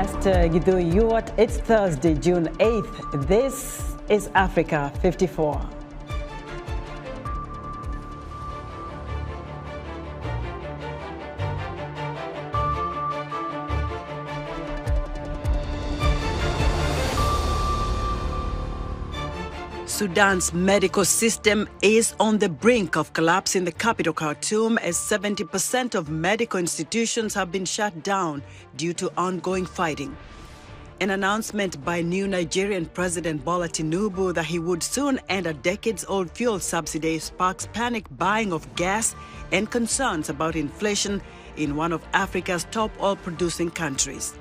Unrest, thwart. It's Thursday, June 8th. This is Africa 54. Sudan's medical system is on the brink of collapse in the capital Khartoum, as 70% of medical institutions have been shut down due to ongoing fighting. An announcement by new Nigerian President Bola Tinubu that he would soon end a decades-old fuel subsidy sparks panic buying of gas and concerns about inflation in one of Africa's top oil-producing countries.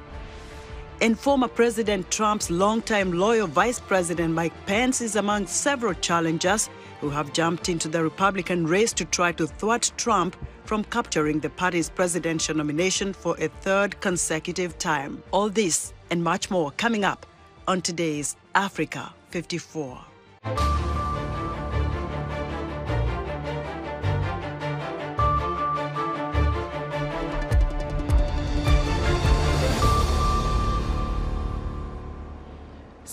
And former President Trump's longtime loyal Vice President Mike Pence is among several challengers who have jumped into the Republican race to try to thwart Trump from capturing the party's presidential nomination for a third consecutive time. All this and much more coming up on today's Africa 54.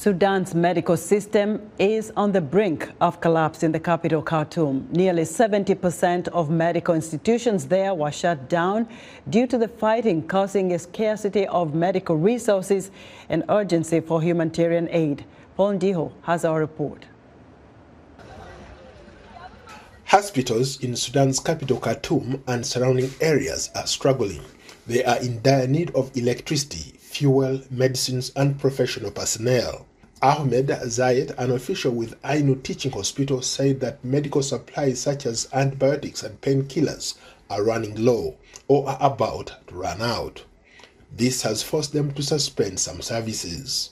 Sudan's medical system is on the brink of collapse in the capital, Khartoum. Nearly 70% of medical institutions there were shut down due to the fighting, causing a scarcity of medical resources and urgency for humanitarian aid. Paul Ndiho has our report. Hospitals in Sudan's capital, Khartoum, and surrounding areas are struggling. They are in dire need of electricity, fuel, medicines, and professional personnel. Ahmed Zayed, an official with Ainu Teaching Hospital, said that medical supplies such as antibiotics and painkillers are running low or are about to run out. This has forced them to suspend some services.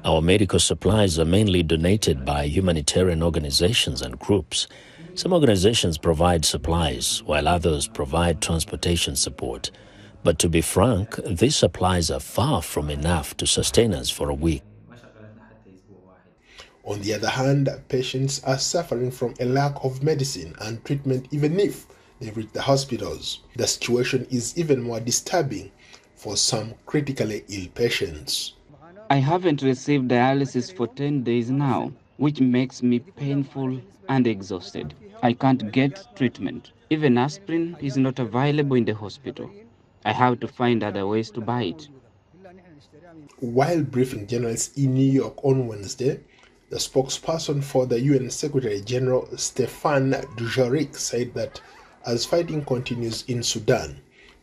Our medical supplies are mainly donated by humanitarian organizations and groups. Some organizations provide supplies, while others provide transportation support. But to be frank, these supplies are far from enough to sustain us for a week. On the other hand, patients are suffering from a lack of medicine and treatment even if they reach the hospitals. The situation is even more disturbing for some critically ill patients. I haven't received dialysis for 10 days now, which makes me painful and exhausted. I can't get treatment. Even aspirin is not available in the hospital. I have to find other ways to buy it. While briefing journalists in New York on Wednesday, the spokesperson for the UN Secretary General Stéphane Dujarric said that as fighting continues in Sudan,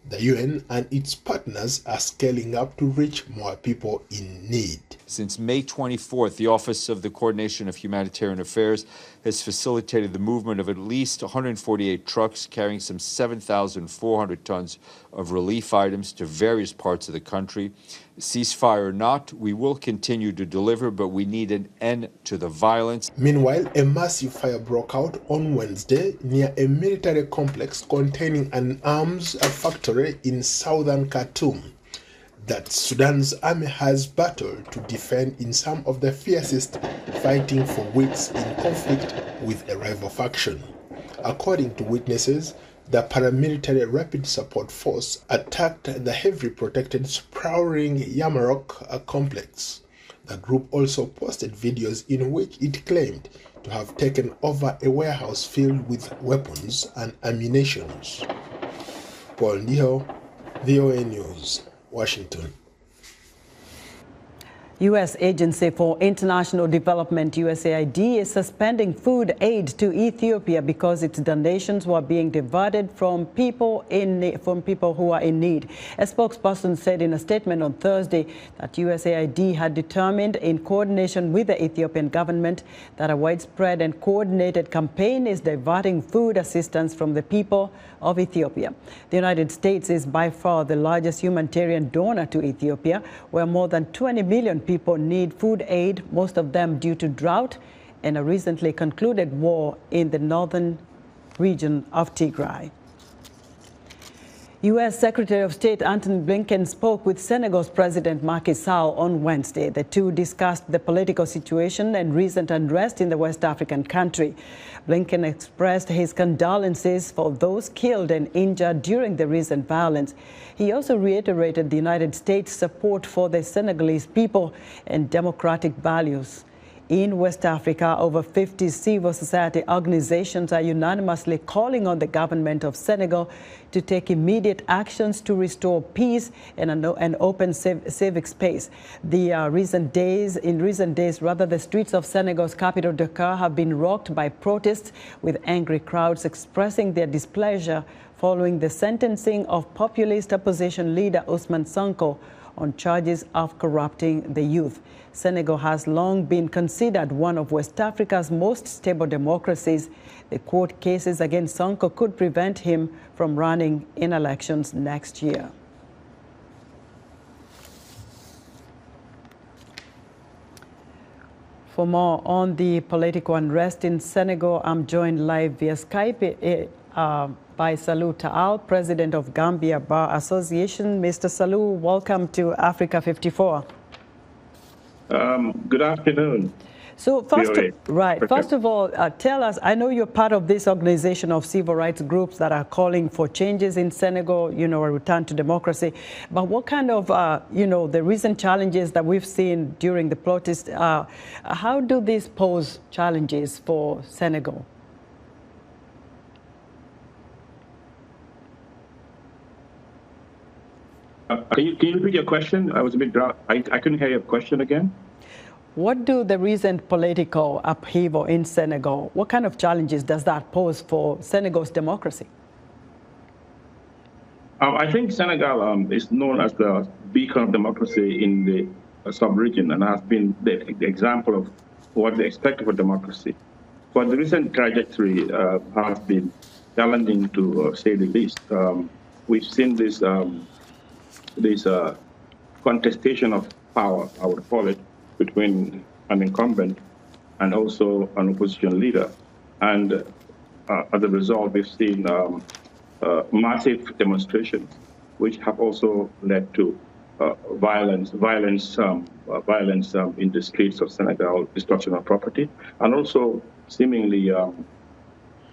the UN and its partners are scaling up to reach more people in need. Since May 24th, the Office of the Coordination of Humanitarian Affairs has facilitated the movement of at least 148 trucks carrying some 7,400 tons of relief items to various parts of the country. Ceasefire or not, we will continue to deliver, but we need an end to the violence. Meanwhile, a massive fire broke out on Wednesday near a military complex containing an arms factory in southern Khartoum that Sudan's army has battled to defend in some of the fiercest fighting for weeks in conflict with a rival faction. According to witnesses, the paramilitary Rapid Support Force attacked the heavily protected sprawling Yamarok complex. The group also posted videos in which it claimed to have taken over a warehouse filled with weapons and ammunition. Paul Ndiho, VOA News, Washington. U.S. Agency for International Development, USAID, is suspending food aid to Ethiopia because its donations were being diverted from people who are in need. A spokesperson said in a statement on Thursday that USAID had determined, in coordination with the Ethiopian government, that a widespread and coordinated campaign is diverting food assistance from the people of Ethiopia. The United States is by far the largest humanitarian donor to Ethiopia, where more than 20 million people need food aid, most of them due to drought and a recently concluded war in the northern region of Tigray. U.S. Secretary of State Antony Blinken spoke with Senegal's President Macky Sall on Wednesday. The two discussed the political situation and recent unrest in the West African country. Blinken expressed his condolences for those killed and injured during the recent violence. He also reiterated the United States' support for the Senegalese people and democratic values. In West Africa, over 50 civil society organizations are unanimously calling on the government of Senegal to take immediate actions to restore peace and an open civic space. In recent days, the streets of Senegal's capital, Dakar, have been rocked by protests, with angry crowds expressing their displeasure following the sentencing of populist opposition leader Ousmane Sonko on charges of corrupting the youth. Senegal has long been considered one of West Africa's most stable democracies. The court cases against Sonko could prevent him from running in elections next year. For more on the political unrest in Senegal, I'm joined live via Skype by Salou Taal, President of Gambia Bar Association. Mr. Salou, welcome to Africa 54. Good afternoon. So first of all, tell us, I know you're part of this organization of civil rights groups that are calling for changes in Senegal, a return to democracy. But what kind of, the recent challenges that we've seen during the protests, how do these pose challenges for Senegal? Can you repeat your question? I was a bit dry. I couldn't hear your question again. What do the recent political upheaval in Senegal, what kind of challenges does that pose for Senegal's democracy? I think Senegal is known as the beacon of democracy in the sub-region and has been the example of what they expect of a democracy. But the recent trajectory has been challenging, to say the least. We've seen this contestation of power, I would call it, between an incumbent and also an opposition leader. And as a result, we've seen massive demonstrations, which have also led to violence in the streets of Senegal, destruction of property, and also seemingly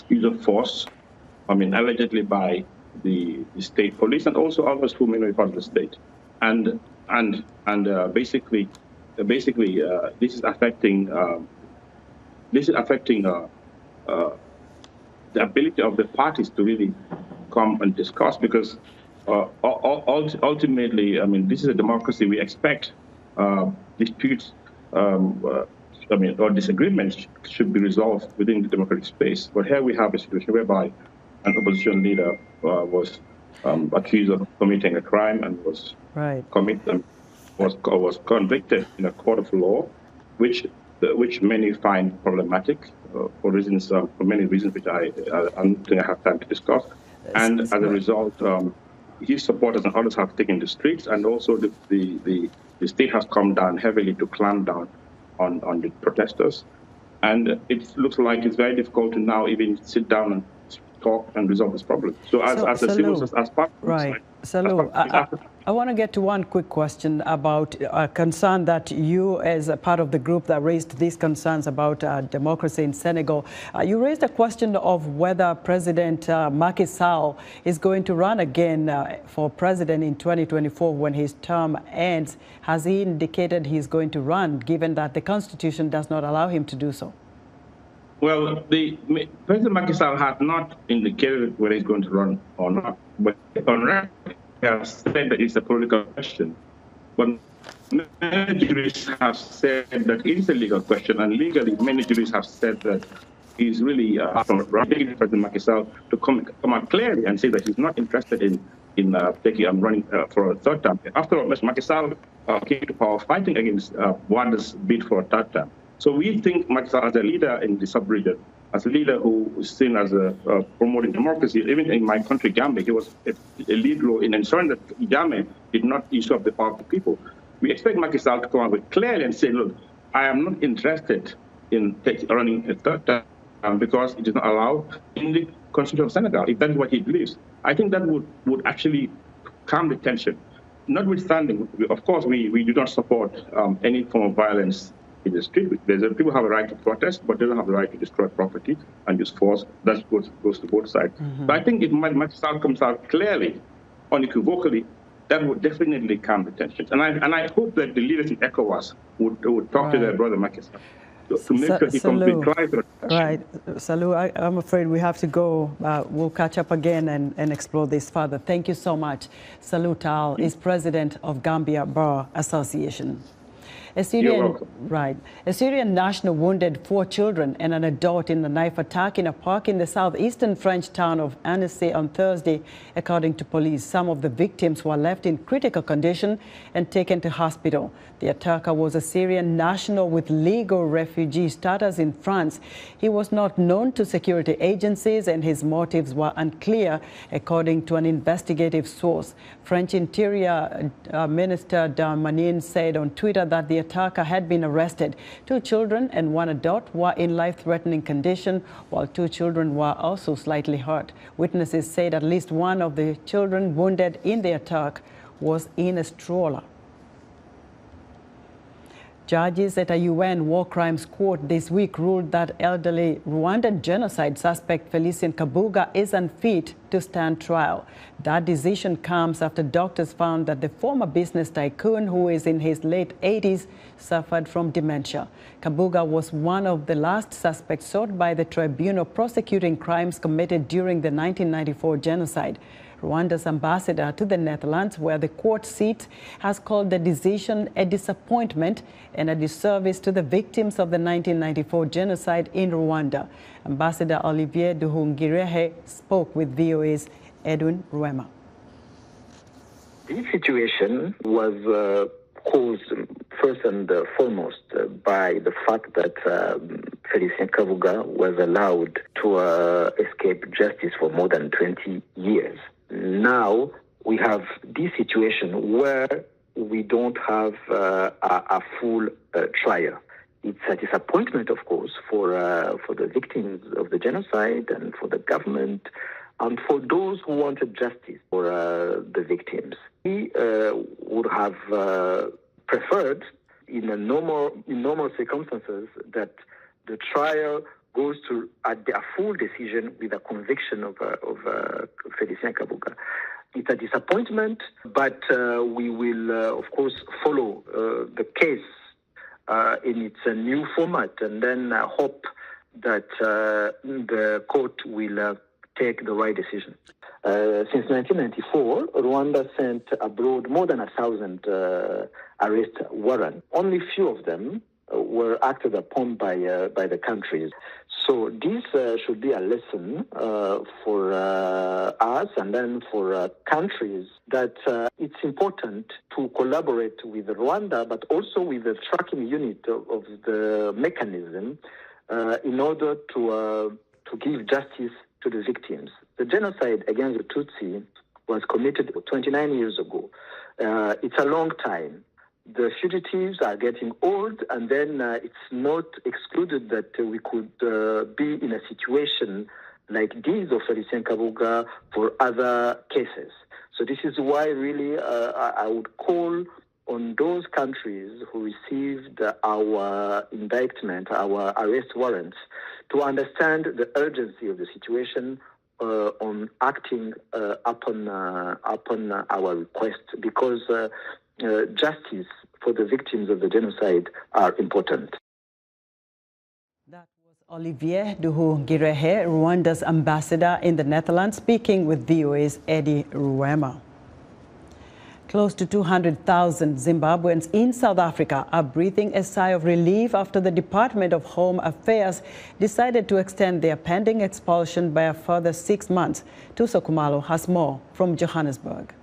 use of force, allegedly by the state police and also others who may not be part of the state, and basically this is affecting the ability of the parties to really come and discuss, because ultimately, this is a democracy. We expect disputes or disagreements should be resolved within the democratic space. But here we have a situation whereby an opposition leader was accused of committing a crime and was convicted in a court of law, which many find problematic for many reasons which I don't think I have time to discuss. And as a result, his supporters and others have taken the streets, and also the state has come down heavily to clamp down on the protesters. And it looks like it's very difficult to now even sit down and talk and resolve this problem. So as a civil as part of right. Salou, I want to get to one quick question about a concern that you, as a part of the group that raised these concerns about democracy in Senegal, you raised a question of whether President Macky Sall is going to run again for president in 2024 when his term ends. Has he indicated he's going to run, given that the Constitution does not allow him to do so? Well, President Macky Sall has not indicated whether he's going to run or not, but on record, he has said that it's a political question. But many jurists have said that it is a legal question, and legally, many jurists have said that he's really President Macky Sall to come out clearly and say that he's not interested in running for a third term. After all, Mr. Macky Sall came to power fighting against Wada's bid for a third term. So we think Macky Sall as a leader in the sub-region, as a leader who is seen as promoting democracy. Even in my country, Gambia, he was a lead role in ensuring that Jammeh did not usurp the power of the people. We expect Macky Sall to come out with clearly and say, look, I am not interested in running a third term because it is not allowed in the Constitution of Senegal, if that is what he believes. I think that would actually calm the tension. Notwithstanding, of course, we do not support any form of violence in the street. People have a right to protest, but they don't have the right to destroy property and use force. That goes to both sides. But I think it might comes out clearly, unequivocally, that would definitely calm the tensions. And I hope that the leaders in ECOWAS would talk to their brother Macky Sall to make sure he complies. Right. Salou, I'm afraid we have to go. We'll catch up again and explore this further. Thank you so much. Salou Tal is president of Gambia Bar Association. A Syrian national wounded 4 children and an adult in a knife attack in a park in the southeastern French town of Annecy on Thursday, according to police. Some of the victims were left in critical condition and taken to hospital. The attacker was a Syrian national with legal refugee status in France. He was not known to security agencies and his motives were unclear, according to an investigative source. French Interior Minister Darmanin said on Twitter that the attacker had been arrested. 2 children and 1 adult were in life-threatening condition, while 2 children were also slightly hurt. Witnesses said at least one of the children wounded in the attack was in a stroller. Judges at a UN war crimes court this week ruled that elderly Rwandan genocide suspect Felicien Kabuga is unfit to stand trial. That decision comes after doctors found that the former business tycoon, who is in his late 80s, suffered from dementia. Kabuga was one of the last suspects sought by the tribunal prosecuting crimes committed during the 1994 genocide. Rwanda's ambassador to the Netherlands, where the court sits, has called the decision a disappointment and a disservice to the victims of the 1994 genocide in Rwanda. Ambassador Olivier Nduhungirehe spoke with VOA's Edwin Ruema. This situation was caused first and foremost by the fact that Felicien Kabuga was allowed to escape justice for more than 20 years. Now we have this situation where we don't have a full trial. It's a disappointment, of course, for the victims of the genocide and for the government and for those who wanted justice for the victims. We would have preferred, in normal circumstances, that the trial goes to a full decision with a conviction of Felicien Kabuga. It's a disappointment, but we will, of course, follow the case in its new format and then hope that the court will take the right decision. Since 1994, Rwanda sent abroad more than 1,000 arrest warrants. Only few of them were acted upon by the countries. So this should be a lesson for us and then for countries that it's important to collaborate with Rwanda, but also with the tracking unit of the mechanism in order to give justice to the victims. The genocide against the Tutsi was committed 29 years ago. It's a long time. The fugitives are getting old, and then it's not excluded that we could be in a situation like this of Felicien Kabuga for other cases. So this is why really I would call on those countries who received our indictment, our arrest warrants, to understand the urgency of the situation on acting upon our request, because justice for the victims of the genocide are important. That was Olivier Nduhungirehe, Rwanda's ambassador in the Netherlands, speaking with VOA's Eddie Ruema. Close to 200,000 Zimbabweans in South Africa are breathing a sigh of relief after the Department of Home Affairs decided to extend their pending expulsion by a further 6 months. Tuso Kumalo has more from Johannesburg.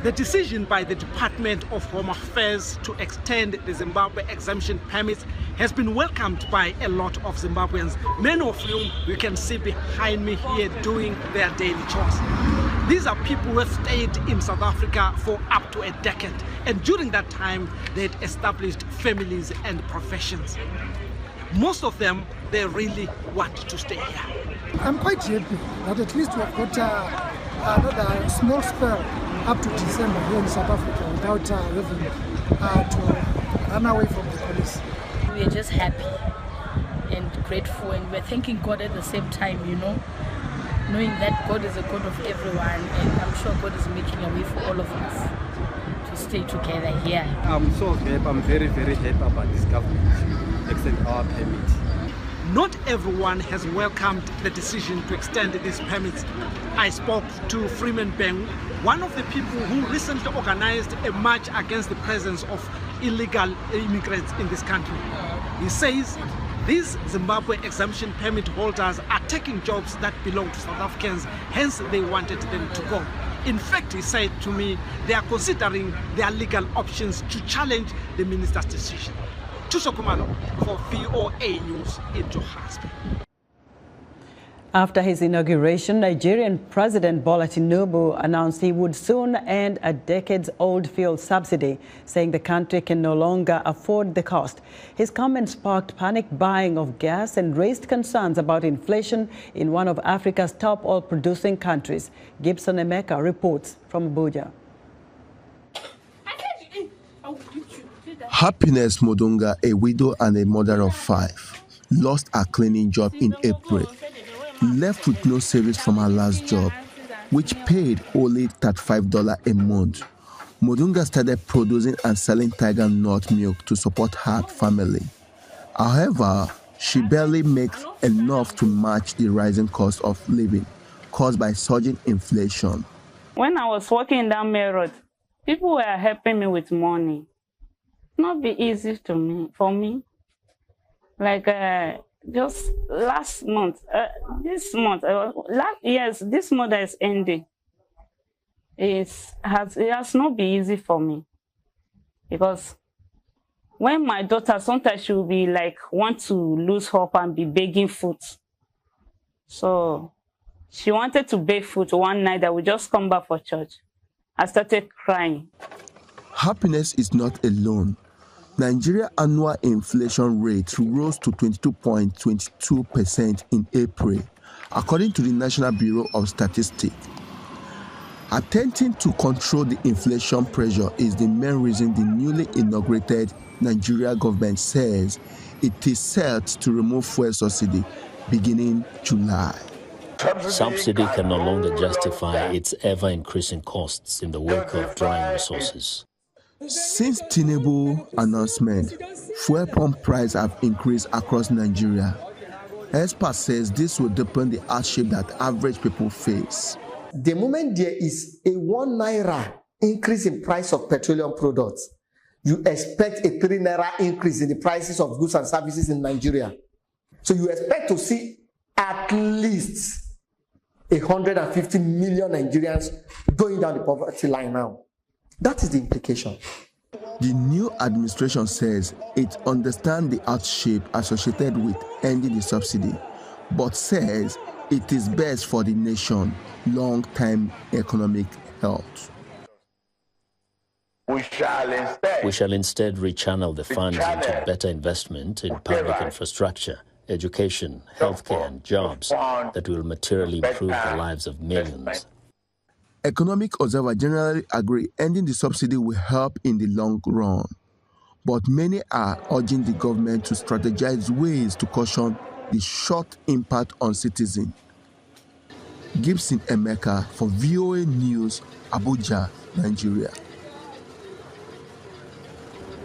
The decision by the Department of Home Affairs to extend the Zimbabwe exemption permits has been welcomed by a lot of Zimbabweans, many of whom you can see behind me here doing their daily chores. These are people who have stayed in South Africa for up to a decade, and during that time, they'd established families and professions. most of them, they really want to stay here. I'm quite happy that at least we have got another small spell up to December here in South Africa without having to run away from the police. We are just happy and grateful, and we're thanking God at the same time, you know, knowing that God is a God of everyone, and I'm sure God is making a way for all of us to stay together here. I'm so happy, I'm very, very happy about this government extending our permit. Not everyone has welcomed the decision to extend these permits. I spoke to Freeman Beng, one of the people who recently organized a march against the presence of illegal immigrants in this country. He says these Zimbabwe exemption permit holders are taking jobs that belong to South Africans, hence they wanted them to go. In fact, he said to me, they are considering their legal options to challenge the minister's decision. Tuso Kumalo for VOA News in Johannesburg. After his inauguration, Nigerian President Bola Tinubu announced he would soon end a decades-old fuel subsidy, saying the country can no longer afford the cost. His comment sparked panic buying of gas and raised concerns about inflation in one of Africa's top oil-producing countries. Gibson Emeka reports from Abuja. Happiness Modunga, a widow and a mother of 5, lost her cleaning job in April. Left with no savings from her last job, which paid only $35 a month. Modunga started producing and selling tiger nut milk to support her family. However, she barely makes enough to match the rising cost of living caused by surging inflation. When I was walking down Main Road, people were helping me with money. Not be easy for me. Like just last month, this month that is ending. It has not been easy for me, because when my daughter, sometimes she will be like want to lose hope and be begging food. So she wanted to beg food one night that we just come back for church. I started crying. Happiness is not alone. Nigeria annual inflation rate rose to 22.22% in April, according to the National Bureau of Statistics. Attempting to control the inflation pressure is the main reason the newly inaugurated Nigeria government says it is set to remove fuel subsidy beginning July. Subsidy can no longer justify its ever-increasing costs in the wake of drying resources. Since Tinubu announcement, fuel pump prices have increased across Nigeria. Experts says this will deepen the hardship that average people face. The moment there is a 1 naira increase in price of petroleum products, you expect a 3 naira increase in the prices of goods and services in Nigeria. So you expect to see at least 150 million Nigerians going down the poverty line now. That is the implication. The new administration says it understands the hardship associated with ending the subsidy, but says it is best for the nation long-term economic health. We shall instead rechannel the funds into better investment in public infrastructure, education, healthcare, and jobs that will materially improve the lives of millions. Economic observers generally agree ending the subsidy will help in the long run, but many are urging the government to strategize ways to cushion the short impact on citizens. Gibson Emeka for VOA News, Abuja, Nigeria.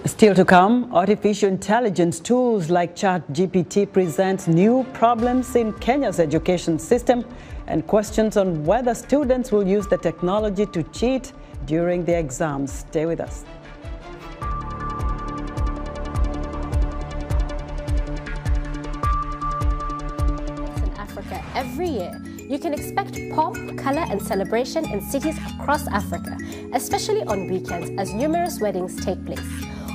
Still to come, artificial intelligence tools like ChatGPT presents new problems in Kenya's education system and questions on whether students will use the technology to cheat during their exams. Stay with us. In Africa every year, you can expect pomp, color, and celebration in cities across Africa, especially on weekends as numerous weddings take place.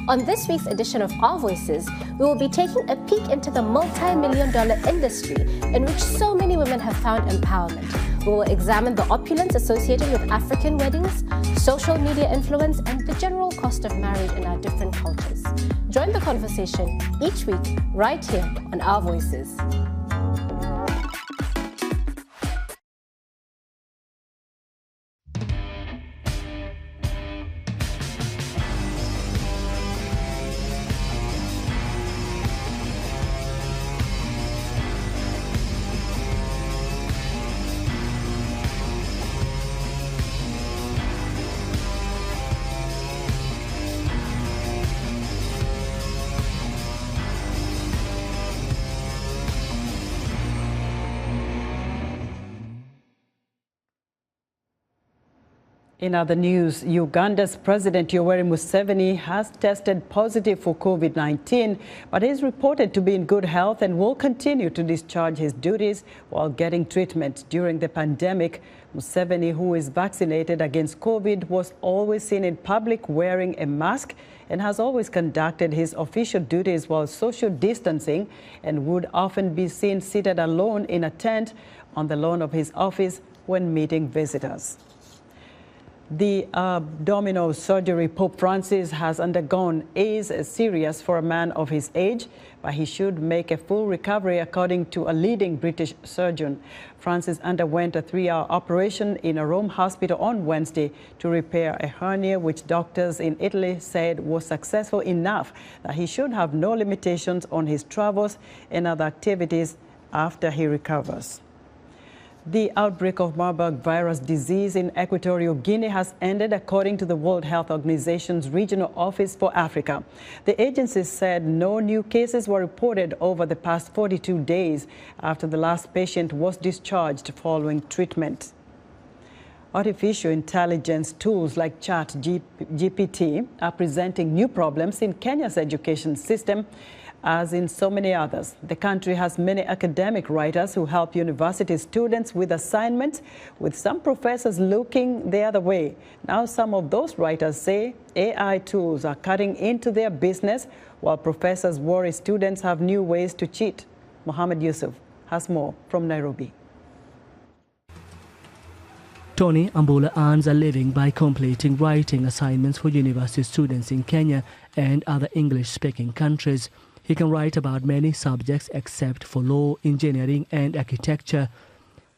On this week's edition of Our Voices, we will be taking a peek into the multi-million-dollar industry in which so many women have found empowerment. We will examine the opulence associated with African weddings, social media influence, and the general cost of marriage in our different cultures. Join the conversation each week right here on Our Voices. In other news, Uganda's President Yoweri Museveni has tested positive for COVID-19, but is reported to be in good health and will continue to discharge his duties while getting treatment. During the pandemic, Museveni, who is vaccinated against COVID, was always seen in public wearing a mask and has always conducted his official duties while social distancing, and would often be seen seated alone in a tent on the lawn of his office when meeting visitors. The abdominal surgery Pope Francis has undergone is serious for a man of his age, but he should make a full recovery, according to a leading British surgeon. Francis underwent a 3-hour operation in a Rome hospital on Wednesday to repair a hernia, which doctors in Italy said was successful enough that he should have no limitations on his travels and other activities after he recovers. The outbreak of Marburg virus disease in Equatorial Guinea has ended, according to the World Health Organization's Regional Office for Africa. The agency said no new cases were reported over the past 42 days after the last patient was discharged following treatment. Artificial intelligence tools like ChatGPT are presenting new problems in Kenya's education system, as in so many others. The country has many academic writers who help university students with assignments, with some professors looking the other way. Now, some of those writers say AI tools are cutting into their business, while professors worry students have new ways to cheat. Mohammed Yusuf has more from Nairobi. Tony Ambola earns a living by completing writing assignments for university students in Kenya and other English-speaking countries. He can write about many subjects except for law, engineering and architecture.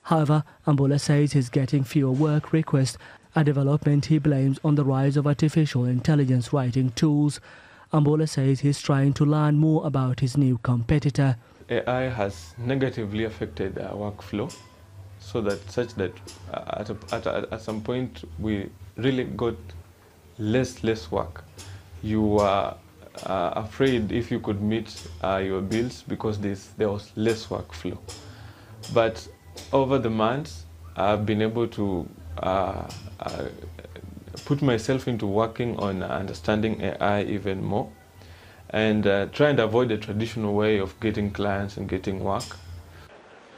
However, Ambola says he's getting fewer work requests, a development he blames on the rise of artificial intelligence writing tools. Ambola says he's trying to learn more about his new competitor. AI has negatively affected our workflow, so that such that at some point we really got less work. You are afraid if you could meet your bills because there was less workflow. But over the months, I've been able to put myself into working on understanding AI even more, and try and avoid the traditional way of getting clients and getting work.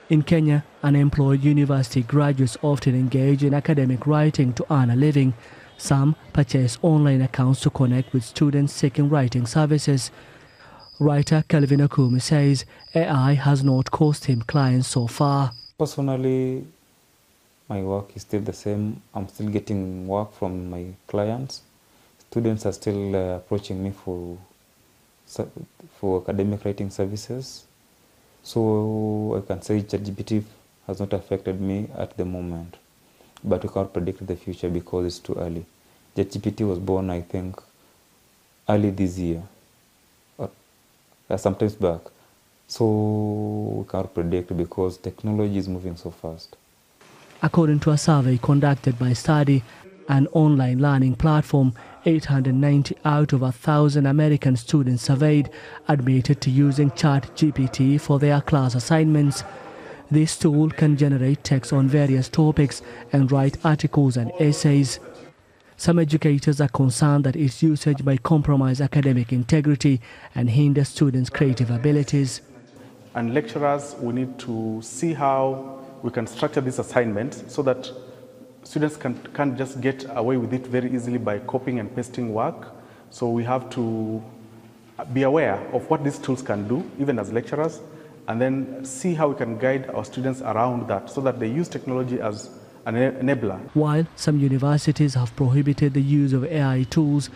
In Kenya, unemployed university graduates often engage in academic writing to earn a living. Some purchase online accounts to connect with students seeking writing services. Writer Kelvin Okumi says AI has not cost him clients so far. Personally, my work is still the same. I'm still getting work from my clients. Students are still approaching me for academic writing services. So I can say ChatGPT has not affected me at the moment. But we can't predict the future because it's too early. ChatGPT was born, I think, early this year, or sometimes back. So we can't predict because technology is moving so fast. According to a survey conducted by Study, an online learning platform, 890 out of 1,000 American students surveyed admitted to using ChatGPT for their class assignments. This tool can generate text on various topics and write articles and essays. Some educators are concerned that its usage might compromise academic integrity and hinder students' creative abilities. And lecturers, we need to see how we can structure this assignment so that students can't just get away with it very easily by copying and pasting work. So we have to be aware of what these tools can do, even as lecturers, and then see how we can guide our students around that so that they use technology as an enabler. While some universities have prohibited the use of AI tools,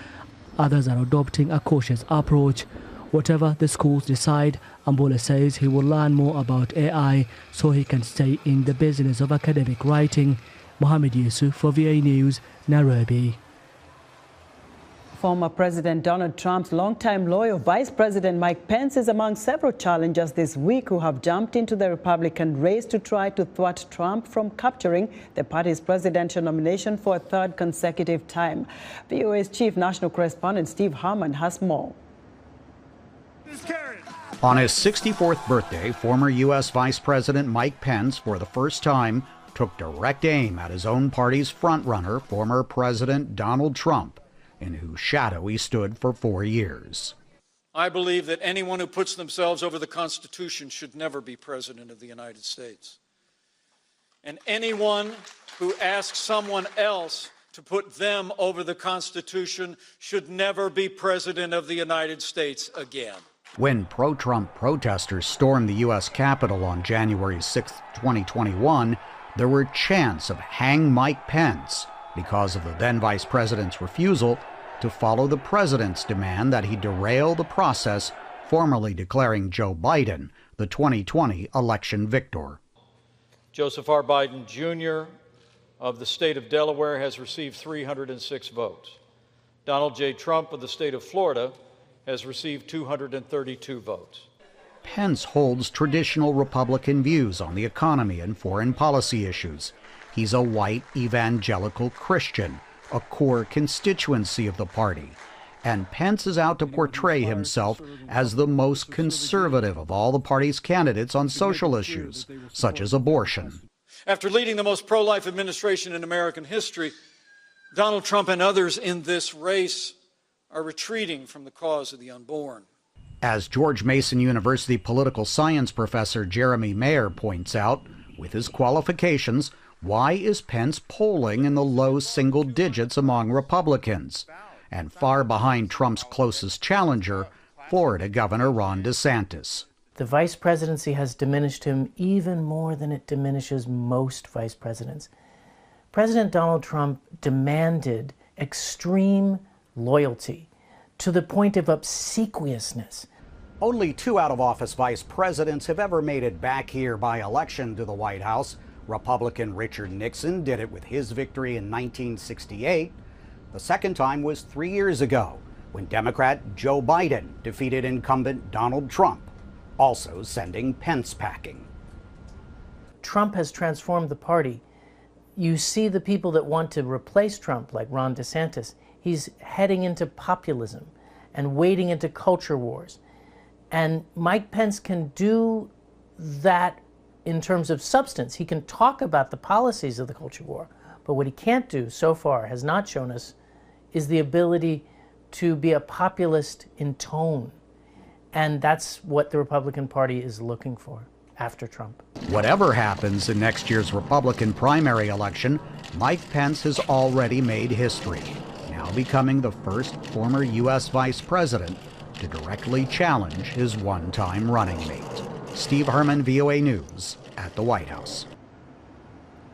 others are adopting a cautious approach. Whatever the schools decide, Bola says he will learn more about AI so he can stay in the business of academic writing. Mohammed Yusuf for VOA News, Nairobi. Former President Donald Trump's longtime lawyer, Vice President Mike Pence, is among several challengers this week who have jumped into the Republican race to try to thwart Trump from capturing the party's presidential nomination for a third consecutive time. VOA's chief national correspondent Steve Harman has more. On his 64th birthday, former U.S. Vice President Mike Pence, for the first time, took direct aim at his own party's frontrunner, former President Donald Trump, in whose shadow he stood for 4 years. I believe that anyone who puts themselves over the Constitution should never be President of the United States. And anyone who asks someone else to put them over the Constitution should never be President of the United States again. When pro-Trump protesters stormed the U.S. Capitol on January 6, 2021, there were chants of "Hang Mike Pence" because of the then vice president's refusal to follow the president's demand that he derail the process, formally declaring Joe Biden the 2020 election victor. Joseph R. Biden, Jr. of the state of Delaware has received 306 votes. Donald J. Trump of the state of Florida has received 232 votes. Pence holds traditional Republican views on the economy and foreign policy issues. He's a white evangelical Christian, a core constituency of the party. And Pence is out to portray himself as the most conservative of all the party's candidates on social issues, such as abortion. After leading the most pro-life administration in American history, Donald Trump and others in this race are retreating from the cause of the unborn. As George Mason University political science professor Jeremy Mayer points out, with his qualifications, why is Pence polling in the low single digits among Republicans, and far behind Trump's closest challenger, Florida Governor Ron DeSantis? The vice presidency has diminished him even more than it diminishes most vice presidents. President Donald Trump demanded extreme loyalty to the point of obsequiousness. Only 2 out-of-office vice presidents have ever made it back here by election to the White House. Republican Richard Nixon did it with his victory in 1968. The second time was 3 years ago, when Democrat Joe Biden defeated incumbent Donald Trump, also sending Pence packing. Trump has transformed the party. You see the people that want to replace Trump, like Ron DeSantis, he's heading into populism and wading into culture wars. And Mike Pence can do that in terms of substance. He can talk about the policies of the culture war, but what he can't do so far, has not shown us, is the ability to be a populist in tone. And that's what the Republican Party is looking for after Trump. Whatever happens in next year's Republican primary election, Mike Pence has already made history, now becoming the first former U.S. vice president to directly challenge his one-time running mate. Steve Herman, VOA News, at the White House.